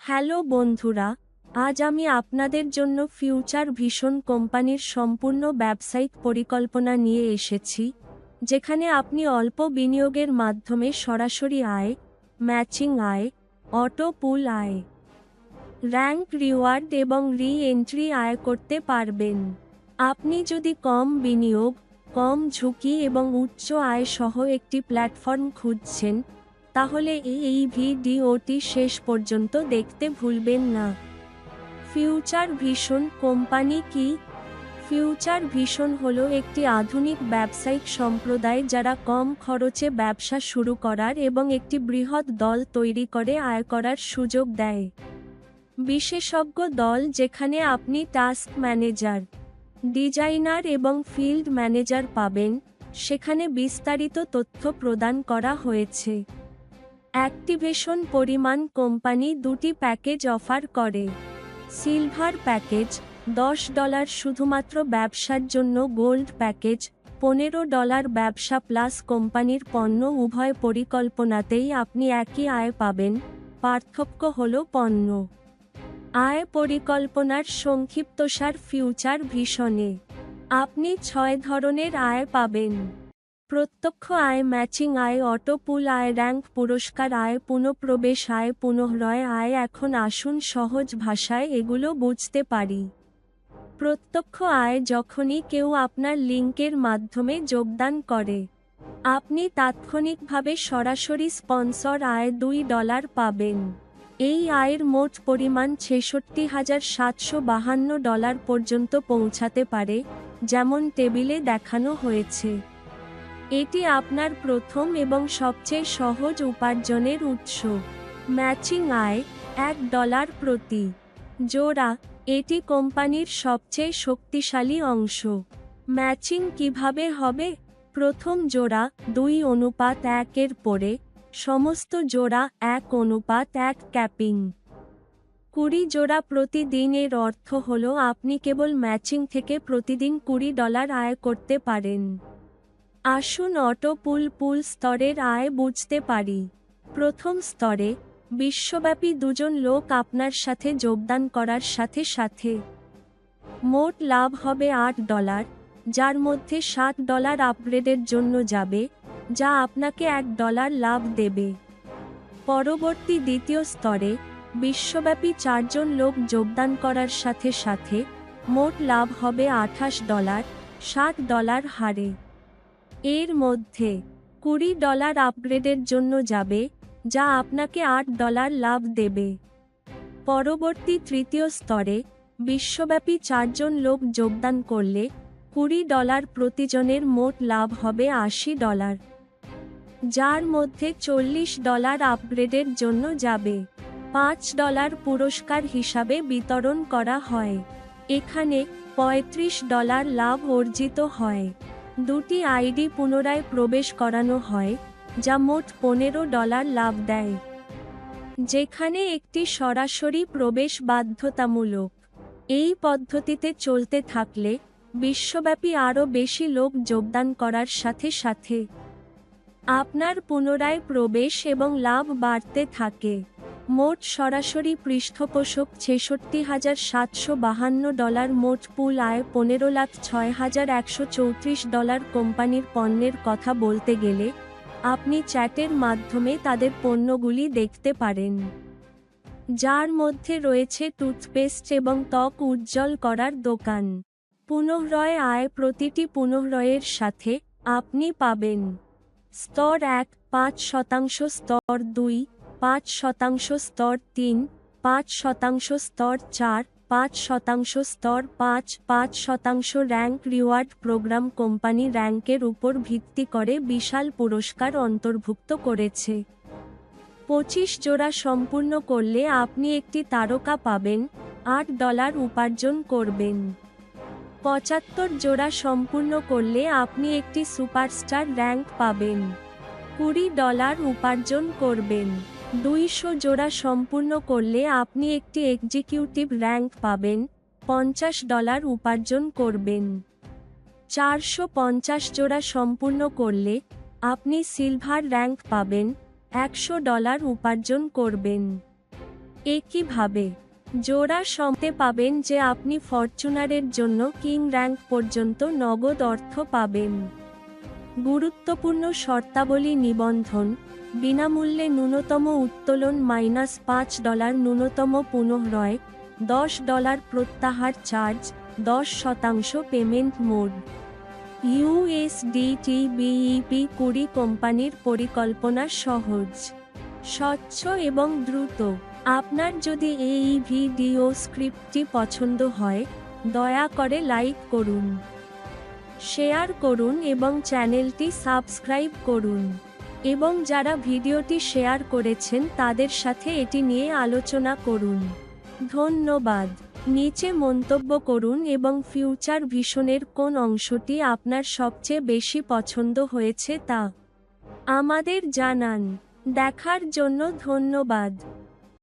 Hello বন্ধুরা, আজ আমি আপনাদের জন্য ফিউচার ভিশন কোম্পানির সম্পূর্ণ ব্যবসায়িক পরিকল্পনা নিয়ে এসেছি, যেখানে আপনি অল্প বিনিয়োগের মাধ্যমে সরাসরি আয়, ম্যাচিং আয়, অটো পুল আয়, র্যাঙ্ক রিওয়ার্ড এবং রি-এন্ট্রি আয় করতে পারবেন। আপনি যদি কম বিনিয়োগ, কম ঝুঁকি এবং উচ্চ আয় সহ একটি প্ল্যাটফর্ম খুঁজছেন, তাহলে এই ভিডিওটি শেষ পর্যন্ত দেখতে ভুলবেন না। ফিউচার ভিশন কোম্পানি কি? ফিউচার ভিশন হলো একটি আধুনিক ব্যবসায়িক সম্প্রদায় যারা কম খরচে ব্যবসা শুরু করার এবং একটি বৃহৎ দল তৈরি করে আয় করার সুযোগ দেয়। বিশেষজ্ঞ দল যেখানে আপনি টাস্ক ম্যানেজার, ডিজাইনার এবং ফিল্ড ম্যানেজার পাবেন, সেখানে বিস্তারিত তথ্য প্রদান করা হয়েছে। অ্যাক্টিভেশন পরিমাণ কোম্পানি দুটি প্যাকেজ অফার করে। সিলভার প্যাকেজ $10 শুধুমাত্র ব্যবসার জন্য, গোল্ড প্যাকেজ $15 ব্যবসা প্লাস কোম্পানির পণ্য। উভয় পরিকল্পনাতেই আপনি একই আয় পাবেন, পার্থক্য হল পণ্য। আয় পরিকল্পনার সংক্ষিপ্তসার ফিউচার ভিশনে আপনি 6 ধরনের আয় পাবেন: প্রত্যক্ষ আয়, ম্যাচিং আয়, অটো পুল আয়, র্যাঙ্ক পুরস্কার আয়, পুনঃপ্রবেশ আয়, পুনঃক্রয় আয়। এখন আসুন সহজ ভাষায় এগুলো বুঝতে পারি। প্রত্যক্ষ আয় যখনই কেউ আপনার লিঙ্কের মাধ্যমে যোগদান করে, আপনি তাৎক্ষণিকভাবে সরাসরি স্পন্সর আয় $2 পাবেন। এই আয়ের মোট পরিমাণ $66,752 পর্যন্ত পৌঁছাতে পারে, যেমন টেবিলে দেখানো হয়েছে। এটি আপনার প্রথম এবং সবচেয়ে সহজ উপার্জনের উৎস। ম্যাচিং আয় $1 প্রতি জোড়া, এটি কোম্পানির সবচেয়ে শক্তিশালী অংশ। ম্যাচিং কিভাবে হবে? প্রথম জোড়া 2:1 এর পরে, সমস্ত জোড়া 1:1 ক্যাপিং। 20 জোড়া প্রতিদিন। এর অর্থ হল আপনি কেবল ম্যাচিং থেকে প্রতিদিন $20 আয় করতে পারেন। আসুন অটো পুল স্তরের আয় বুঝতে পারি। প্রথম স্তরে, বিশ্বব্যাপী 2জন লোক আপনার সাথে যোগদান করার সাথে সাথে মোট লাভ হবে $8, যার মধ্যে $7 আপগ্রেডের জন্য যাবে, যা আপনাকে $1 লাভ দেবে। পরবর্তী দ্বিতীয় স্তরে, বিশ্বব্যাপী 4জন লোক যোগদান করার সাথে সাথে মোট লাভ হবে $28, $7 হারে। এর মধ্যে $20 আপগ্রেডের জন্য যাবে, যা আপনাকে $8 লাভ দেবে। পরবর্তী তৃতীয় স্তরে, বিশ্বব্যাপী 4জন লোক যোগদান করলে $20 প্রতিজনের মোট লাভ হবে $80, যার মধ্যে $40 আপগ্রেডের জন্য যাবে। $5 পুরস্কার হিসাবে বিতরণ করা হয়। এখানে $35 লাভ অর্জিত হয়। 2টি আইডি পুনরায় প্রবেশ করানো হয়, যা মোট $15 লাভ দেয়, যেখানে একটি সরাসরি প্রবেশ বাধ্যতামূলক। এই পদ্ধতিতে চলতে থাকলে বিশ্বব্যাপী আরও বেশি লোক যোগদান করার সাথে সাথে আপনার পুনরায় প্রবেশ এবং লাভ বাড়তে থাকে। মোট সরাসরি পৃষ্ঠপোষক $66,752। মোট পুল আয় $15,06,134। কোম্পানির পণ্যের কথা বলতে গেলে, আপনি চ্যাটের মাধ্যমে তাদের পণ্যগুলি দেখতে পারেন, যার মধ্যে রয়েছে টুথপেস্ট এবং ত্বক উজ্জ্বল করার দোকান। পুনঃক্রয় আয় প্রতিটি পুনঃক্রয়ের সাথে আপনি পাবেন: স্তর 1 5%, স্তর 2 5%, স্তর 3 5%, স্তর 4 5%, স্তর 5 5%। র্যাঙ্ক রিওয়ার্ড প্রোগ্রাম কোম্পানি র্যাঙ্কের উপর ভিত্তি করে বিশাল পুরস্কার অন্তর্ভুক্ত করেছে। 25 জোড়া সম্পূর্ণ করলে আপনি একটি তারকা পাবেন, $8 উপার্জন করবেন। 75 জোড়া সম্পূর্ণ করলে আপনি একটি সুপারস্টার র্যাঙ্ক পাবেন, $20 উপার্জন করবেন। 200 জোড়া সম্পূর্ণ করলে আপনি একটি এক্সিকিউটিভ র্যাঙ্ক পাবেন, $50 উপার্জন করবেন। 450 জোড়া সম্পূর্ণ করলে আপনি সিলভার র্যাঙ্ক পাবেন, $100 উপার্জন করবেন। একইভাবে জোড়া সমতে পাবেন যে আপনি ফরচুনারের জন্য কিং র্যাঙ্ক পর্যন্ত নগদ অর্থ পাবেন। গুরুত্বপূর্ণ শর্তাবলী নিবন্ধন: বিনামূল্যে ন্যূনতম উত্তোলন -$5 ন্যূনতম পুনঃক্রয়, $10 প্রত্যাহার charge, 10% payment mode. USDT BEP 20 কোম্পানির পরিকল্পনা সহজ, স্বচ্ছ এবং দ্রুত। আপনার যদি এই ভিডিও স্ক্রিপ্টটি পছন্দ হয়, দয়া করে লাইক করুন, শেয়ার করুন এবং চ্যানেলটি সাবস্ক্রাইব করুন। এবং যারা ভিডিওটি শেয়ার করেছেন তাদের সাথে এটি নিয়ে আলোচনা করুন। ধন্যবাদ। নিচে মন্তব্য করুন এবং ফিউচার ভিশনের কোন অংশটি আপনার সবচেয়ে বেশি পছন্দ হয়েছে তা আমাদের জানান। দেখার জন্য ধন্যবাদ।